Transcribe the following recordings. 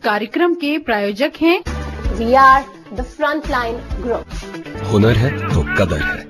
कार्यक्रम के प्रायोजक हैं We are the Frontline Group. हुनर है तो कदर है।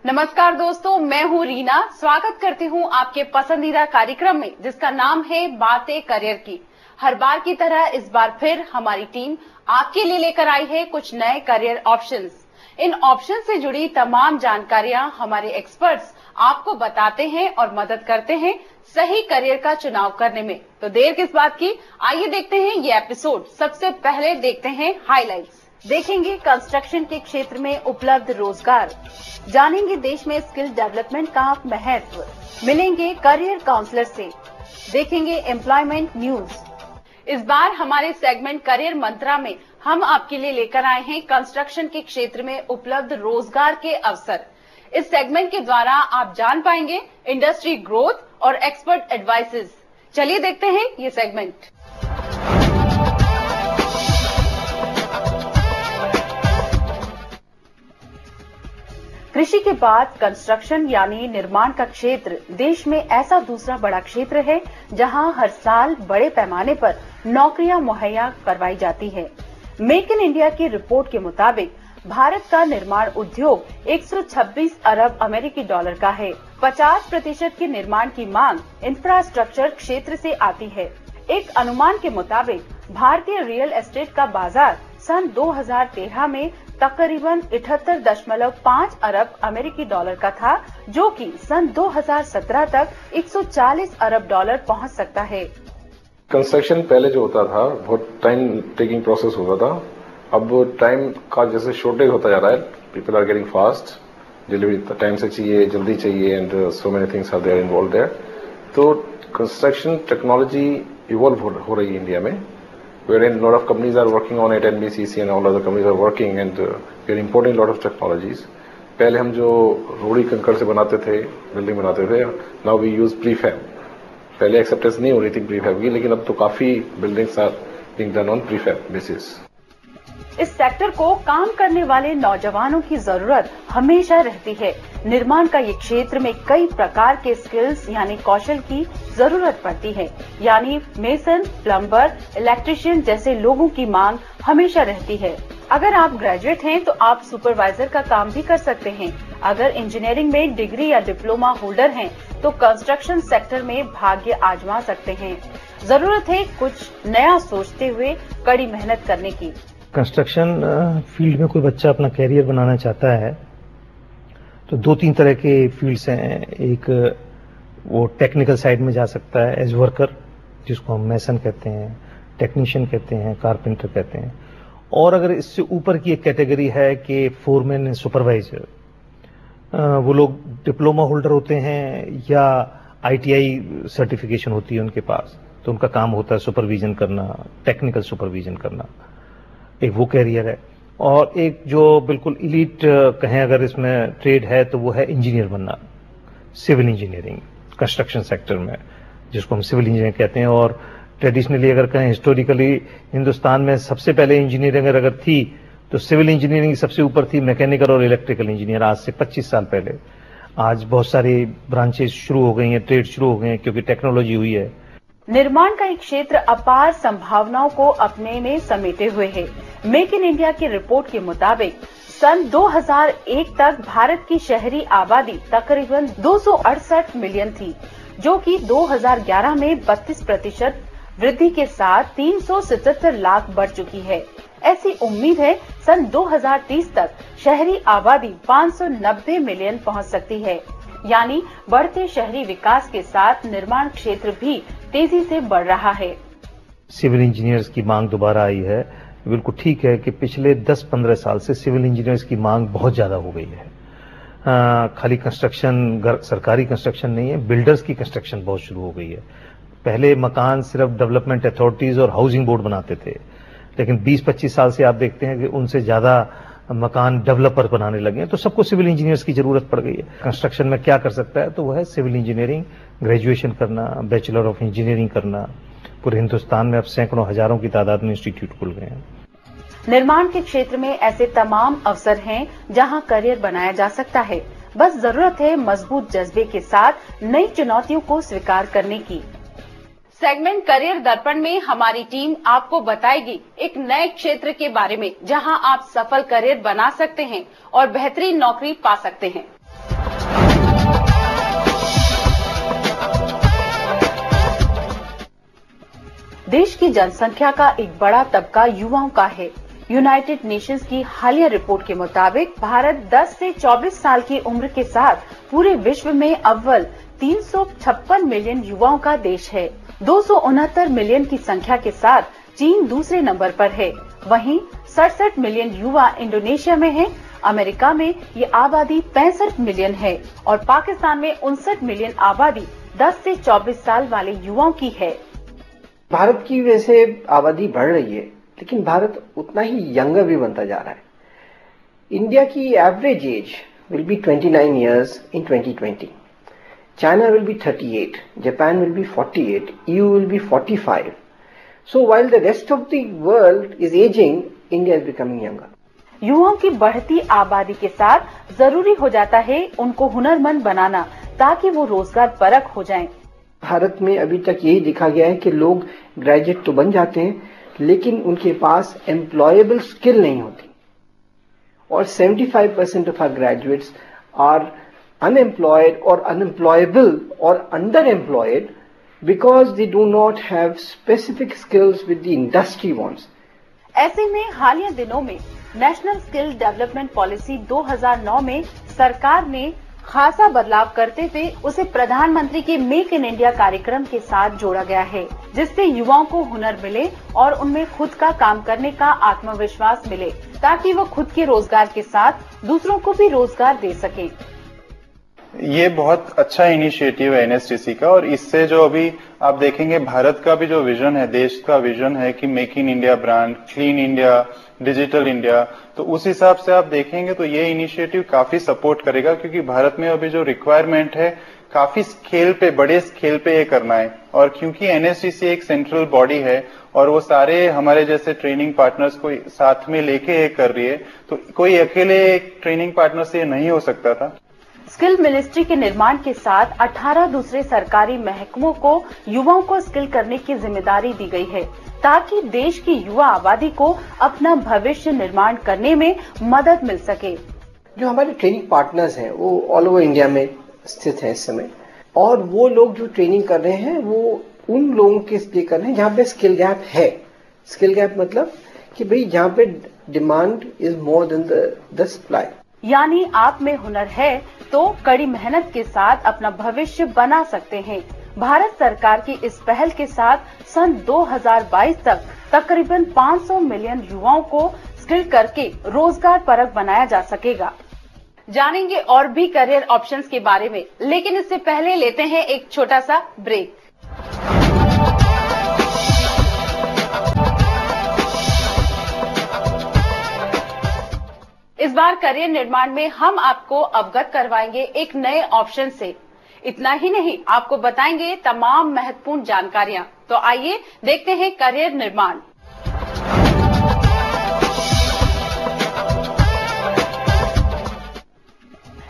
नमस्कार दोस्तों, मैं हूं रीना। स्वागत करती हूं आपके पसंदीदा कार्यक्रम में जिसका नाम है बातें करियर की। हर बार की तरह इस बार फिर हमारी टीम आपके लिए लेकर आई है कुछ नए करियर ऑप्शंस। इन ऑप्शन से जुड़ी तमाम जानकारियां हमारे एक्सपर्ट्स आपको बताते हैं और मदद करते हैं सही करियर का चुनाव करने में। तो देर किस बात की, आइए देखते हैं ये एपिसोड। सबसे पहले देखते हैं हाइलाइट्स। देखेंगे कंस्ट्रक्शन के क्षेत्र में उपलब्ध रोजगार, जानेंगे देश में स्किल डेवलपमेंट का महत्व, मिलेंगे करियर काउंसलर से, देखेंगे एम्प्लॉयमेंट न्यूज। इस बार हमारे सेगमेंट करियर मंत्रा में हम आपके लिए लेकर आए हैं कंस्ट्रक्शन के क्षेत्र में उपलब्ध रोजगार के अवसर। इस सेगमेंट के द्वारा आप जान पाएंगे इंडस्ट्री ग्रोथ और एक्सपर्ट एडवाइसेस। चलिए देखते हैं ये सेगमेंट। कृषि के बाद कंस्ट्रक्शन यानी निर्माण का क्षेत्र देश में ऐसा दूसरा बड़ा क्षेत्र है जहां हर साल बड़े पैमाने पर नौकरियां मुहैया करवाई जाती है। मेक इन इंडिया की रिपोर्ट के मुताबिक भारत का निर्माण उद्योग 126 अरब अमेरिकी डॉलर का है। 50% की निर्माण की मांग इंफ्रास्ट्रक्चर क्षेत्र से आती है। एक अनुमान के मुताबिक भारतीय रियल एस्टेट का बाजार सन 2013 में तकरीबन 78.5 अरब अमेरिकी डॉलर का था, जो कि सन 2017 तक 140 अरब डॉलर पहुंच सकता है। कंस्ट्रक्शन पहले जो होता था बहुत टाइम टेकिंग प्रोसेस होता था। अब टाइम का जैसे शॉर्टेज होता जा रहा है, people are getting fast, delivery time से चाहिए, जल्दी चाहिए, and so many things are there involve there. तो कंस्ट्रक्शन टेक्नोलॉजी इवॉल्व हो रही है इंडिया में, wherein a lot of companies are working on it, NBCC and all other companies are working, and we are importing a lot of technologies. पहले हम जो रोड़ी कंकड़ से बनाते थे, बिल्डिंग बनाते थे, now we use prefab. पहले एक्सेप्टेंस नहीं हो रही थी प्रीफैब की, लेकिन अब तो काफी buildings are being done on prefab basis. इस सेक्टर को काम करने वाले नौजवानों की जरूरत हमेशा रहती है। निर्माण का ये क्षेत्र में कई प्रकार के स्किल्स यानी कौशल की जरूरत पड़ती है, यानी मेसन, प्लम्बर, इलेक्ट्रिशियन जैसे लोगों की मांग हमेशा रहती है। अगर आप ग्रेजुएट हैं तो आप सुपरवाइजर का काम भी कर सकते हैं। अगर इंजीनियरिंग में डिग्री या डिप्लोमा होल्डर हैं तो कंस्ट्रक्शन सेक्टर में भाग्य आजमा सकते हैं। जरूरत है कुछ नया सोचते हुए कड़ी मेहनत करने की। कंस्ट्रक्शन फील्ड में कोई बच्चा अपना कैरियर बनाना चाहता है तो 2-3 तरह के फील्ड्स हैं। एक वो टेक्निकल साइड में जा सकता है एज वर्कर, जिसको हम मेसन कहते हैं, टेक्नीशियन कहते हैं, कारपेंटर कहते हैं। और अगर इससे ऊपर की एक कैटेगरी है कि फोरमैन एंड सुपरवाइजर, वो लोग डिप्लोमा होल्डर होते हैं या ITI सर्टिफिकेशन होती है उनके पास, तो उनका काम होता है सुपरविजन करना, टेक्निकल सुपरविजन करना। एक वो कैरियर है। और एक जो बिल्कुल इलीट कहें अगर इसमें ट्रेड है तो वो है इंजीनियर बनना, सिविल इंजीनियरिंग कंस्ट्रक्शन सेक्टर में, जिसको हम सिविल इंजीनियर कहते हैं। और ट्रेडिशनली अगर कहें हिस्टोरिकली हिंदुस्तान में सबसे पहले इंजीनियरिंग अगर थी तो सिविल इंजीनियरिंग सबसे ऊपर थी, मैकेनिकल और इलेक्ट्रिकल इंजीनियर, आज से 25 साल पहले। आज बहुत सारी ब्रांचेस शुरू हो गई हैं, ट्रेड शुरू हो गए हैं क्योंकि टेक्नोलॉजी हुई है। निर्माण का एक क्षेत्र अपार संभावनाओं को अपने में समेटे हुए है। मेक इन इंडिया की रिपोर्ट के मुताबिक सन 2001 तक भारत की शहरी आबादी तकरीबन 268 मिलियन थी, जो कि 2011 में 32% वृद्धि के साथ 377 लाख बढ़ चुकी है। ऐसी उम्मीद है सन 2030 तक शहरी आबादी 590 मिलियन पहुंच सकती है। यानी बढ़ते शहरी विकास के साथ निर्माण क्षेत्र भी तेजी से बढ़ रहा है। सिविल इंजीनियर्स की मांग दोबारा आई है। बिल्कुल ठीक है कि पिछले 10-15 साल से सिविल इंजीनियर्स की मांग बहुत ज्यादा हो गई है। खाली कंस्ट्रक्शन, सरकारी कंस्ट्रक्शन नहीं है, बिल्डर्स की कंस्ट्रक्शन बहुत शुरू हो गई है। पहले मकान सिर्फ डेवलपमेंट अथॉरिटीज और हाउसिंग बोर्ड बनाते थे, लेकिन 20-25 साल से आप देखते हैं कि उनसे ज्यादा मकान डेवलपर बनाने लगे हैं, तो सबको सिविल इंजीनियर्स की जरूरत पड़ गई है। कंस्ट्रक्शन में क्या कर सकता है, तो वो है सिविल इंजीनियरिंग, ग्रेजुएशन करना, बैचलर ऑफ इंजीनियरिंग करना। पूरे हिंदुस्तान में अब सैकड़ों हजारों की तादाद में इंस्टीट्यूट खुल गए हैं। निर्माण के क्षेत्र में ऐसे तमाम अवसर हैं जहां करियर बनाया जा सकता है। बस जरूरत है मजबूत जज्बे के साथ नई चुनौतियों को स्वीकार करने की। सेगमेंट करियर दर्पण में हमारी टीम आपको बताएगी एक नए क्षेत्र के बारे में जहां आप सफल करियर बना सकते हैं और बेहतरीन नौकरी पा सकते हैं। देश की जनसंख्या का एक बड़ा तबका युवाओं का है। यूनाइटेड नेशंस की हालिया रिपोर्ट के मुताबिक भारत 10 से 24 साल की उम्र के साथ पूरे विश्व में अव्वल 356 मिलियन युवाओं का देश है। 269 मिलियन की संख्या के साथ चीन दूसरे नंबर पर है। वहीं 67 मिलियन युवा इंडोनेशिया में हैं। अमेरिका में ये आबादी 65 मिलियन है और पाकिस्तान में 59 मिलियन आबादी 10 से 24 साल वाले युवाओं की है। भारत की वैसे आबादी बढ़ रही है, लेकिन भारत उतना ही यंगर भी बनता जा रहा है। इंडिया की average age will be 29 years in 2020. China will be 38, Japan will be 48, EU will be 45. So while the rest of the world is aging, India is becoming younger. युवाओं की बढ़ती आबादी के साथ जरूरी हो जाता है उनको हुनरमंद बनाना ताकि वो रोजगार परक हो जाएं। भारत में अभी तक यही देखा गया है कि लोग ग्रेजुएट तो बन जाते हैं, लेकिन उनके पास एम्प्लॉयबल स्किल नहीं होती और 75% of our graduates are unemployed or unemployable or underemployed because they do not have specific skills which the industry wants. ऐसे में हालिया दिनों में नेशनल स्किल डेवलपमेंट पॉलिसी 2009 में सरकार ने खासा बदलाव करते हुए उसे प्रधानमंत्री के मेक इन इंडिया कार्यक्रम के साथ जोड़ा गया है, जिससे युवाओं को हुनर मिले और उनमें खुद का काम करने का आत्मविश्वास मिले ताकि वो खुद के रोजगार के साथ दूसरों को भी रोजगार दे सके। ये बहुत अच्छा इनिशिएटिव है एनएसटीसी का, और इससे जो अभी आप देखेंगे भारत का भी जो विजन है, देश का विजन है कि make in India brand, clean India, digital India, तो उस हिसाब से आप देखेंगे तो ये इनिशिएटिव काफी सपोर्ट करेगा, क्योंकि भारत में अभी जो रिक्वायरमेंट है काफी स्केल पे, बड़े स्केल पे ये करना है। और क्योंकि एनएसटीसी एक सेंट्रल बॉडी है और वो सारे हमारे जैसे ट्रेनिंग पार्टनर्स को साथ में लेके ये कर रही है, तो कोई अकेले एक ट्रेनिंग पार्टनर से ये नहीं हो सकता था। स्किल मिनिस्ट्री के निर्माण के साथ 18 दूसरे सरकारी महकमों को युवाओं को स्किल करने की जिम्मेदारी दी गई है ताकि देश की युवा आबादी को अपना भविष्य निर्माण करने में मदद मिल सके। जो हमारे ट्रेनिंग पार्टनर्स हैं वो ऑल ओवर इंडिया में स्थित हैं इस समय, और वो लोग जो ट्रेनिंग कर रहे हैं वो उन लोगों के लिए कर रहे हैं जहाँ पे स्किल गैप है। स्किल गैप मतलब कि भाई जहाँ पे demand is more than the supply, यानी आप में हुनर है तो कड़ी मेहनत के साथ अपना भविष्य बना सकते हैं। भारत सरकार की इस पहल के साथ सन 2022 तक तकरीबन 500 मिलियन युवाओं को स्किल करके रोजगार परक बनाया जा सकेगा। जानेंगे और भी करियर ऑप्शंस के बारे में, लेकिन इससे पहले लेते हैं एक छोटा सा ब्रेक। इस बार करियर निर्माण में हम आपको अवगत करवाएंगे एक नए ऑप्शन से। इतना ही नहीं, आपको बताएंगे तमाम महत्वपूर्ण जानकारियां। तो आइए देखते हैं करियर निर्माण।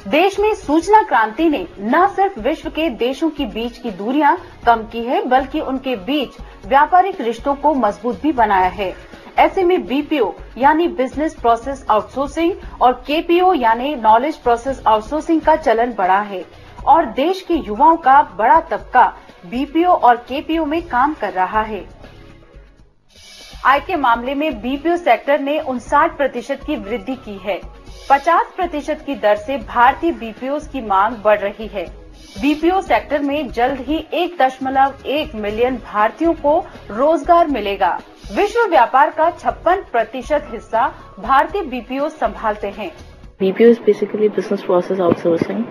देश में सूचना क्रांति ने न सिर्फ विश्व के देशों के बीच की दूरियां कम की है, बल्कि उनके बीच व्यापारिक रिश्तों को मजबूत भी बनाया है। ऐसे में बीपीओ यानी बिजनेस प्रोसेस आउटसोर्सिंग और केपीओ यानी नॉलेज प्रोसेस आउटसोर्सिंग का चलन बढ़ा है और देश के युवाओं का बड़ा तबका बीपीओ और केपीओ में काम कर रहा है। आय के मामले में बीपीओ सेक्टर ने 59% की वृद्धि की है। 50% की दर से भारतीय बीपीओ की मांग बढ़ रही है। बीपीओ सेक्टर में जल्द ही 1.1 मिलियन भारतीयों को रोजगार मिलेगा। विश्व व्यापार का 56% हिस्सा भारतीय बीपीओ संभालते हैं। BPO is basically business process outsourcing.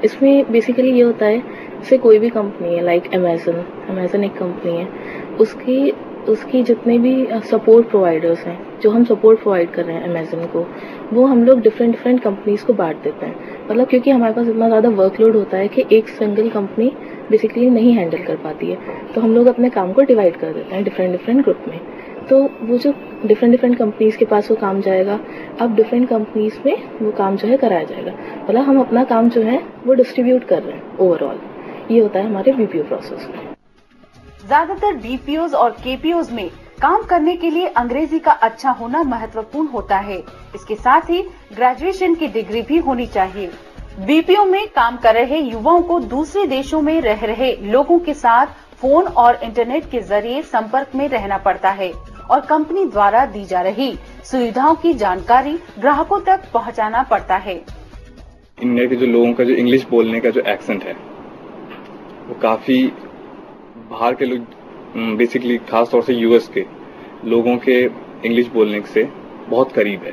इसमें बेसिकली ये होता है, जैसे कोई भी कंपनी है लाइक अमेजन एक कंपनी है, उसकी जितने भी सपोर्ट प्रोवाइडर्स हैं, जो हम सपोर्ट प्रोवाइड कर रहे हैं अमेजन को, वो हम लोग डिफरेंट कंपनीज को बांट देते हैं। मतलब क्योंकि हमारे पास इतना ज़्यादा वर्कलोड होता है कि एक सिंगल कंपनी बेसिकली नहीं हैंडल कर पाती है, तो हम लोग अपने काम को डिवाइड कर देते हैं डिफरेंट ग्रुप में। तो वो जो डिफरेंट कंपनीज के पास वो काम जाएगा, अब डिफरेंट कंपनीज में वो काम जो है कराया जाएगा। मतलब हम अपना काम जो है वो डिस्ट्रीब्यूट कर रहे हैं ओवरऑल। ये होता है हमारे BPO प्रोसेस में। ज्यादातर BPOs और KPOs में काम करने के लिए अंग्रेजी का अच्छा होना महत्वपूर्ण होता है। इसके साथ ही ग्रेजुएशन की डिग्री भी होनी चाहिए। BPO में काम कर रहे युवाओं को दूसरे देशों में रह रहे लोगों के साथ फोन और इंटरनेट के जरिए संपर्क में रहना पड़ता है और कंपनी द्वारा दी जा रही सुविधाओं की जानकारी ग्राहकों तक पहुंचाना पड़ता है। इंडिया के जो लोगों का जो इंग्लिश बोलने का जो एक्सेंट है, वो काफी बाहर के लोग बेसिकली खास तौर से US के लोगों के इंग्लिश बोलने से बहुत करीब है।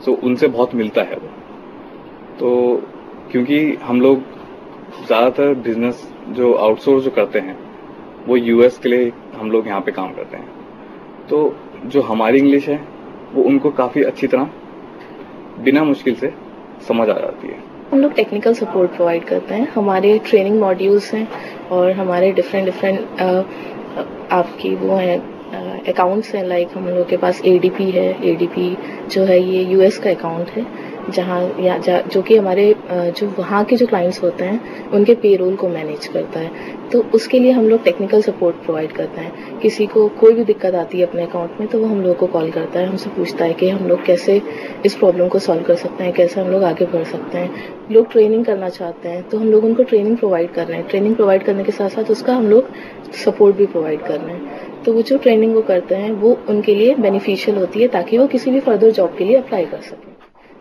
सो उनसे बहुत मिलता है वो। तो क्योंकि हम लोग ज्यादातर बिजनेस जो आउटसोर्स जो करते हैं वो US के लिए हम लोग यहाँ पे काम करते हैं, तो जो हमारी इंग्लिश है वो उनको काफी अच्छी तरह बिना मुश्किल से समझ आ जाती है। हम लोग टेक्निकल सपोर्ट प्रोवाइड करते हैं। हमारे ट्रेनिंग मॉड्यूल्स हैं और हमारे डिफरेंट आपकी वो हैं अकाउंट्स हैं। लाइक हम लोग के पास ADP है। ADP जो है ये US का अकाउंट है, जो कि हमारे जो वहाँ के जो क्लाइंट्स होते हैं उनके पेरोल को मैनेज करता है। तो उसके लिए हम लोग टेक्निकल सपोर्ट प्रोवाइड करते हैं। किसी को कोई भी दिक्कत आती है अपने अकाउंट में तो वो हम लोग को कॉल करता है, हमसे पूछता है कि हम लोग कैसे इस प्रॉब्लम को सॉल्व कर सकते हैं, कैसे हम लोग आगे बढ़ सकते हैं। लोग ट्रेनिंग करना चाहते हैं तो हम लोग उनको ट्रेनिंग प्रोवाइड कर रहे हैं। ट्रेनिंग प्रोवाइड करने के साथ साथ उसका हम लोग सपोर्ट भी प्रोवाइड कर रहे हैं। तो वो जो ट्रेनिंग वो करते हैं वो उनके लिए बेनिफिशियल होती है ताकि वो किसी भी फर्दर जॉब के लिए अप्लाई कर सकें।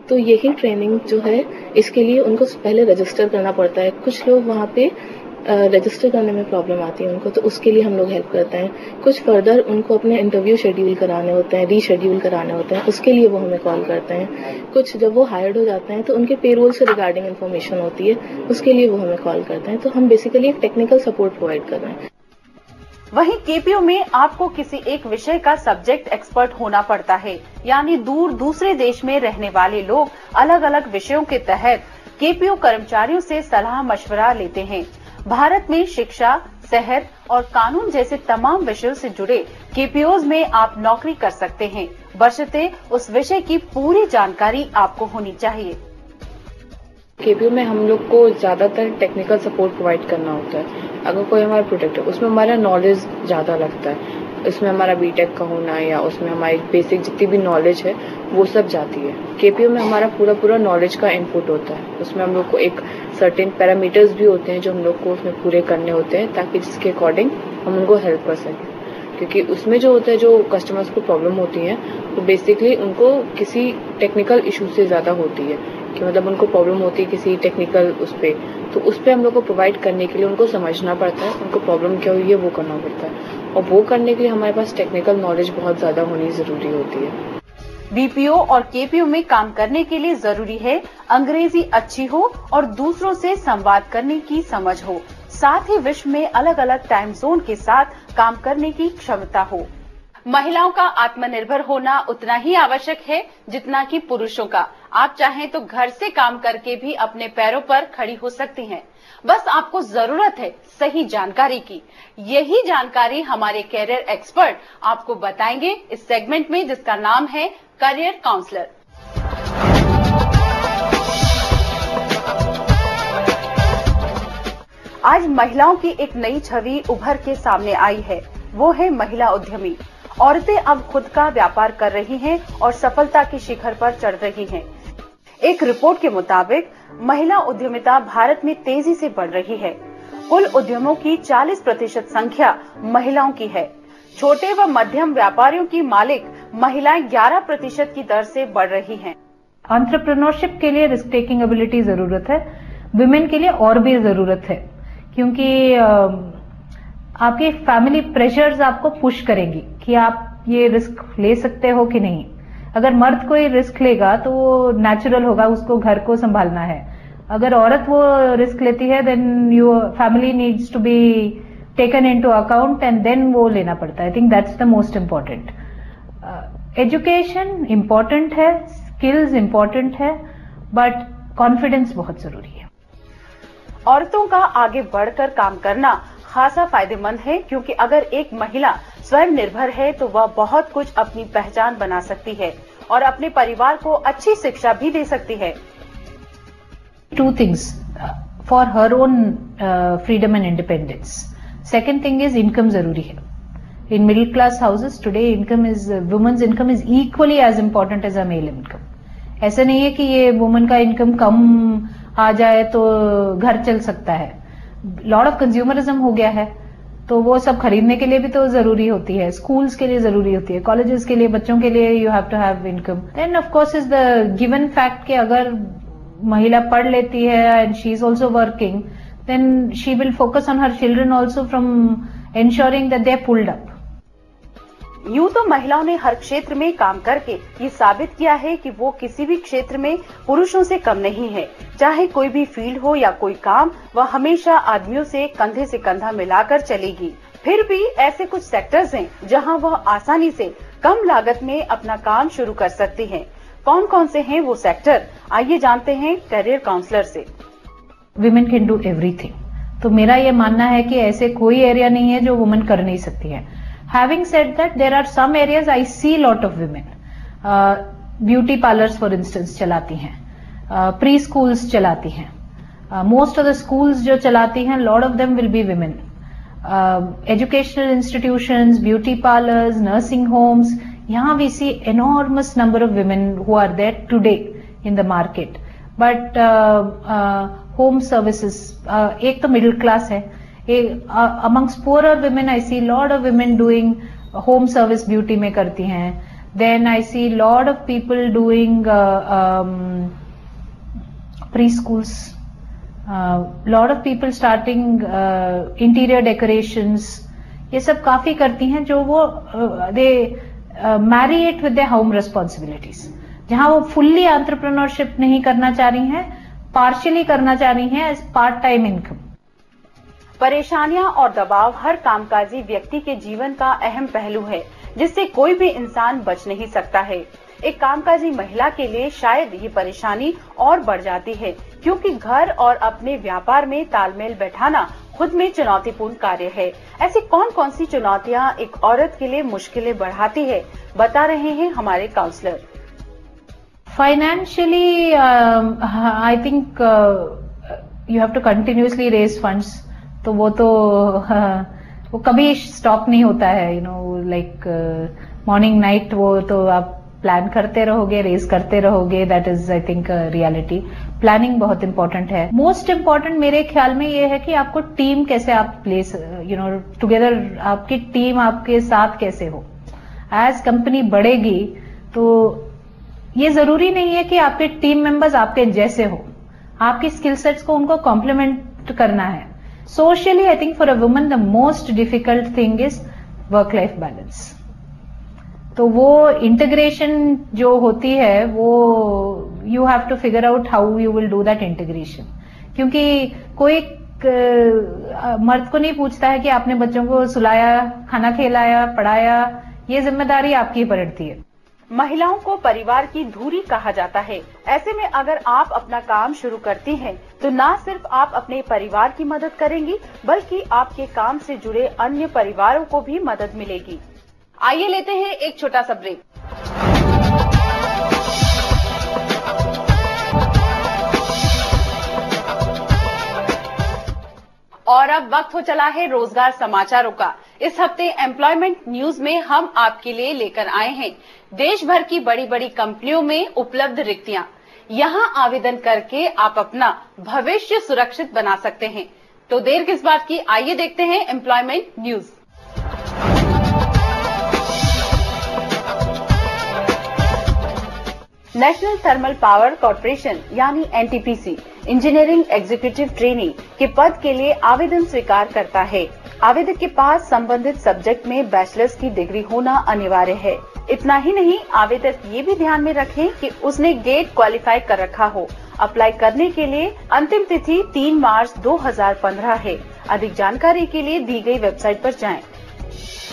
तो यही ट्रेनिंग जो है इसके लिए उनको पहले रजिस्टर करना पड़ता है। कुछ लोग वहाँ पे रजिस्टर करने में प्रॉब्लम आती है उनको, तो उसके लिए हम लोग हेल्प करते हैं। कुछ फर्दर उनको अपने इंटरव्यू शेड्यूल कराने होते हैं, रीशेड्यूल कराने होते हैं, उसके लिए वो हमें कॉल करते हैं। कुछ जब वो हायर्ड हो जाते हैं तो उनके पेरोल से रिगार्डिंग इन्फॉर्मेशन होती है, उसके लिए वो हमें कॉल करते हैं। तो हम बेसिकली एक टेक्निकल सपोर्ट प्रोवाइड कर रहे हैं। वहीं KPO में आपको किसी एक विषय का सब्जेक्ट एक्सपर्ट होना पड़ता है, यानी दूसरे देश में रहने वाले लोग अलग अलग विषयों के तहत KPO कर्मचारियों से सलाह मशवरा लेते हैं। भारत में शिक्षा, सेहत और कानून जैसे तमाम विषयों से जुड़े KPOs में आप नौकरी कर सकते हैं, बशर्ते उस विषय की पूरी जानकारी आपको होनी चाहिए। KPO में हम लोग को ज्यादातर टेक्निकल सपोर्ट प्रोवाइड करना होता है। अगर कोई हमारा प्रोजेक्ट है उसमें हमारा नॉलेज ज्यादा लगता है, इसमें हमारा BTech का होना या उसमें हमारी बेसिक जितनी भी नॉलेज है वो सब जाती है। KPO में हमारा पूरा नॉलेज का इनपुट होता है। उसमें हम लोग को एक सर्टेन पैरामीटर्स भी होते हैं जो हम लोग को उसमें पूरे करने होते हैं ताकि जिसके अकॉर्डिंग हम उनको हेल्प कर सकें। क्योंकि उसमें जो होता है, जो कस्टमर्स को प्रॉब्लम होती है वो बेसिकली उनको किसी टेक्निकल इशू से ज्यादा होती है, कि मतलब उनको प्रॉब्लम होती है किसी टेक्निकल उस पे हम लोग को प्रोवाइड करने के लिए उनको समझना पड़ता है, उनको प्रॉब्लम क्या हुई है वो करना पड़ता है। और वो करने के लिए हमारे पास टेक्निकल नॉलेज बहुत ज्यादा होनी जरूरी होती है। BPO और KPO में काम करने के लिए जरूरी है अंग्रेजी अच्छी हो और दूसरों से संवाद करने की समझ हो, साथ ही विश्व में अलग अलग टाइम जोन के साथ काम करने की क्षमता हो। महिलाओं का आत्मनिर्भर होना उतना ही आवश्यक है जितना कि पुरुषों का। आप चाहें तो घर से काम करके भी अपने पैरों पर खड़ी हो सकती हैं। बस आपको जरूरत है सही जानकारी की। यही जानकारी हमारे कैरियर एक्सपर्ट आपको बताएंगे इस सेगमेंट में, जिसका नाम है करियर काउंसलर। आज महिलाओं की एक नई छवि उभर के सामने आई है, वो है महिला उद्यमी। औरतें अब खुद का व्यापार कर रही हैं और सफलता के शिखर पर चढ़ रही हैं। एक रिपोर्ट के मुताबिक महिला उद्यमिता भारत में तेजी से बढ़ रही है। कुल उद्यमों की 40% संख्या महिलाओं की है। छोटे व मध्यम व्यापारियों की मालिक महिलाएं 11% की दर से बढ़ रही हैं। एंटरप्रेन्योरशिप के लिए रिस्क टेकिंग एबिलिटी जरूरत है, विमेन के लिए और भी जरूरत है, क्योंकि आपकी फैमिली प्रेशर्स आपको पुश करेंगी कि आप ये रिस्क ले सकते हो कि नहीं। अगर मर्द कोई रिस्क लेगा तो वो नेचुरल होगा, उसको घर को संभालना है। अगर औरत वो रिस्क लेती है then your family needs to be taken into account and then वो लेना पड़ता है। I think that's the most important. Education important है, स्किल्स इम्पॉर्टेंट है, बट कॉन्फिडेंस बहुत जरूरी है। औरतों का आगे बढ़कर काम करना खासा फायदेमंद है, क्योंकि अगर एक महिला स्वयं निर्भर है तो वह बहुत कुछ अपनी पहचान बना सकती है और अपने परिवार को अच्छी शिक्षा भी दे सकती है। Two things for her own freedom and independence. Second thing is income जरूरी है। In middle class houses today women's income is equally as important as a male income. ऐसा नहीं है कि ये वुमन का इनकम कम आ जाए तो घर चल सकता है। लॉट ऑफ कंज्यूमरिज्म हो गया है, तो वो सब खरीदने के लिए भी तो जरूरी होती है, स्कूल्स के लिए जरूरी होती है, कॉलेजेस के लिए, बच्चों के लिए you have to have income. Then of course is the given fact कि अगर महिला पढ़ लेती है and she is also working, then she will focus on her children also from ensuring that they are pulled up. यूं तो महिलाओं ने हर क्षेत्र में काम करके ये साबित किया है कि वो किसी भी क्षेत्र में पुरुषों से कम नहीं है। चाहे कोई भी फील्ड हो या कोई काम, वह हमेशा आदमियों से कंधा मिलाकर चलेगी। फिर भी ऐसे कुछ सेक्टर्स हैं जहां वह आसानी से कम लागत में अपना काम शुरू कर सकती हैं। कौन कौन से हैं वो सेक्टर, आइए जानते हैं करियर काउंसलर से। विमेन कैन डू एवरीथिंग, तो मेरा ये मानना है कि ऐसे कोई एरिया नहीं है जो वुमेन कर नहीं सकती है। Having said that, there are some areas I see lot of women. Beauty parlors for instance चलाती हैं, प्री स्कूल्स चलाती हैं, most of the schools जो चलाती हैं, lot of them will be women. Educational institutions, beauty parlors, nursing homes, यहाँ we see enormous number of women who are there today in the market. But home services, एक तो middle class है, amongst poorer women I see lot of women doing home service beauty में करती हैं. Then I see lot of people doing preschools, lot of people starting interior decorations. ये सब काफी करती हैं जो वो they marry it with their home responsibilities. जहां वो fully entrepreneurship नहीं करना चाह रही हैं, partially करना चाह रही हैं as part time income. परेशानियां और दबाव हर कामकाजी व्यक्ति के जीवन का अहम पहलू है, जिससे कोई भी इंसान बच नहीं सकता है। एक कामकाजी महिला के लिए शायद ये परेशानी और बढ़ जाती है, क्योंकि घर और अपने व्यापार में तालमेल बैठाना खुद में चुनौतीपूर्ण कार्य है। ऐसी कौन कौन सी चुनौतियां एक औरत के लिए मुश्किलें बढ़ाती है, बता रहे हैं हमारे counsellor. Financially I think you have to continuously raise funds, तो वो कभी स्टॉप नहीं होता है, लाइक मॉर्निंग नाइट, वो तो आप प्लान करते रहोगे, रेस करते रहोगे। That is I think reality. Planning बहुत इंपॉर्टेंट है। मोस्ट इम्पॉर्टेंट मेरे ख्याल में ये है कि आपको टीम कैसे आप प्लेस टुगेदर, आपकी टीम आपके साथ कैसे हो। एज कंपनी बढ़ेगी तो ये जरूरी नहीं है कि आपके टीम मेंबर्स आपके जैसे हो, आपकी स्किल सेट्स को उनको कॉम्प्लीमेंट करना है। Socially, I think for a woman the most difficult thing is work-life balance. तो वो integration जो होती है वो you have to figure out how you will do that integration. क्योंकि कोई मर्द को नहीं पूछता है कि आपने बच्चों को सुलाया, खाना खिलाया, पढ़ाया, ये जिम्मेदारी आपकी पड़ती है। महिलाओं को परिवार की धुरी कहा जाता है। ऐसे में अगर आप अपना काम शुरू करती हैं, तो न सिर्फ आप अपने परिवार की मदद करेंगी, बल्कि आपके काम से जुड़े अन्य परिवारों को भी मदद मिलेगी। आइए लेते हैं एक छोटा सा ब्रेक। और अब वक्त हो चला है रोजगार समाचारों का। इस हफ्ते एम्प्लॉयमेंट न्यूज में हम आपके लिए लेकर आए हैं देश भर की बड़ी बड़ी कंपनियों में उपलब्ध रिक्तियां। यहां आवेदन करके आप अपना भविष्य सुरक्षित बना सकते हैं। तो देर किस बात की, आइए देखते हैं employment news. National thermal power corporation यानी NTPC इंजीनियरिंग एग्जीक्यूटिव ट्रेनी के पद के लिए आवेदन स्वीकार करता है। आवेदक के पास संबंधित सब्जेक्ट में बैचलर्स की डिग्री होना अनिवार्य है। इतना ही नहीं, आवेदक ये भी ध्यान में रखें कि उसने गेट क्वालिफाई कर रखा हो। अप्लाई करने के लिए अंतिम तिथि 3 मार्च 2015 है। अधिक जानकारी के लिए दी गई वेबसाइट पर जाएं।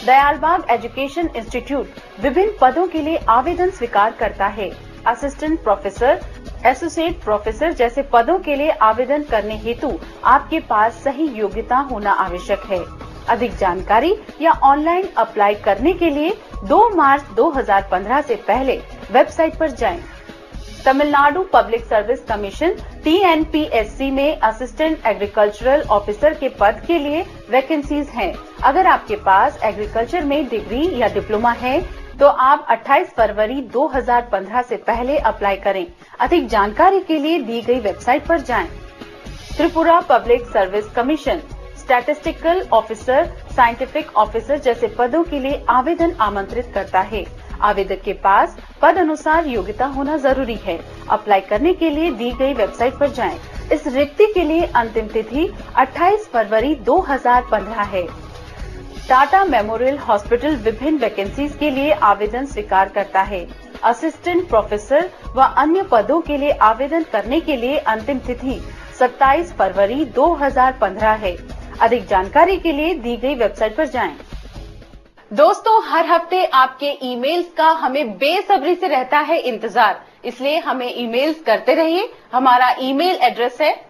दयालबाग एजुकेशन इंस्टीट्यूट विभिन्न पदों के लिए आवेदन स्वीकार करता है। असिस्टेंट प्रोफेसर, एसोसिएट प्रोफेसर जैसे पदों के लिए आवेदन करने हेतु आपके पास सही योग्यता होना आवश्यक है। अधिक जानकारी या ऑनलाइन अप्लाई करने के लिए 2 मार्च 2015 से पहले वेबसाइट पर जाएं। Tamil Nadu public service commission TNPSC में असिस्टेंट एग्रीकल्चरल ऑफिसर के पद के लिए वैकेंसीज हैं। अगर आपके पास एग्रीकल्चर में डिग्री या डिप्लोमा है तो आप 28 फरवरी 2015 से पहले अप्लाई करें। अधिक जानकारी के लिए दी गई वेबसाइट पर जाएं। Tripura public service commission statistical officer, scientific officer जैसे पदों के लिए आवेदन आमंत्रित करता है। आवेदक के पास पद अनुसार योग्यता होना जरूरी है। अप्लाई करने के लिए दी गई वेबसाइट पर जाएं। इस रिक्ति के लिए अंतिम तिथि 28 फरवरी 2015 है। टाटा मेमोरियल हॉस्पिटल विभिन्न वैकेंसीज के लिए आवेदन स्वीकार करता है। असिस्टेंट प्रोफेसर व अन्य पदों के लिए आवेदन करने के लिए अंतिम तिथि 27 फरवरी 2015 है। अधिक जानकारी के लिए दी गई वेबसाइट पर जाएं। दोस्तों, हर हफ्ते आपके ईमेल्स का हमें बेसब्री से रहता है इंतजार, इसलिए हमें ईमेल्स करते रहिए। हमारा ईमेल एड्रेस है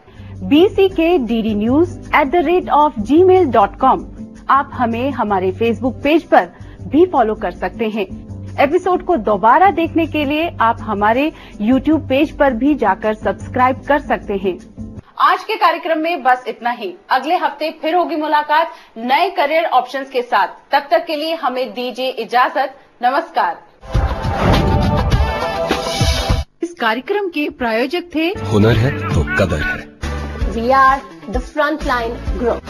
bckdnews@gmail.com। आप हमें हमारे फेसबुक पेज पर भी फॉलो कर सकते हैं। एपिसोड को दोबारा देखने के लिए आप हमारे YouTube पेज पर भी जाकर सब्सक्राइब कर सकते हैं। आज के कार्यक्रम में बस इतना ही। अगले हफ्ते फिर होगी मुलाकात नए करियर ऑप्शंस के साथ। तब तक के लिए हमें दीजिए इजाजत। नमस्कार। इस कार्यक्रम के प्रायोजक थे हुनर है तो कदर है। We are the Frontline Group.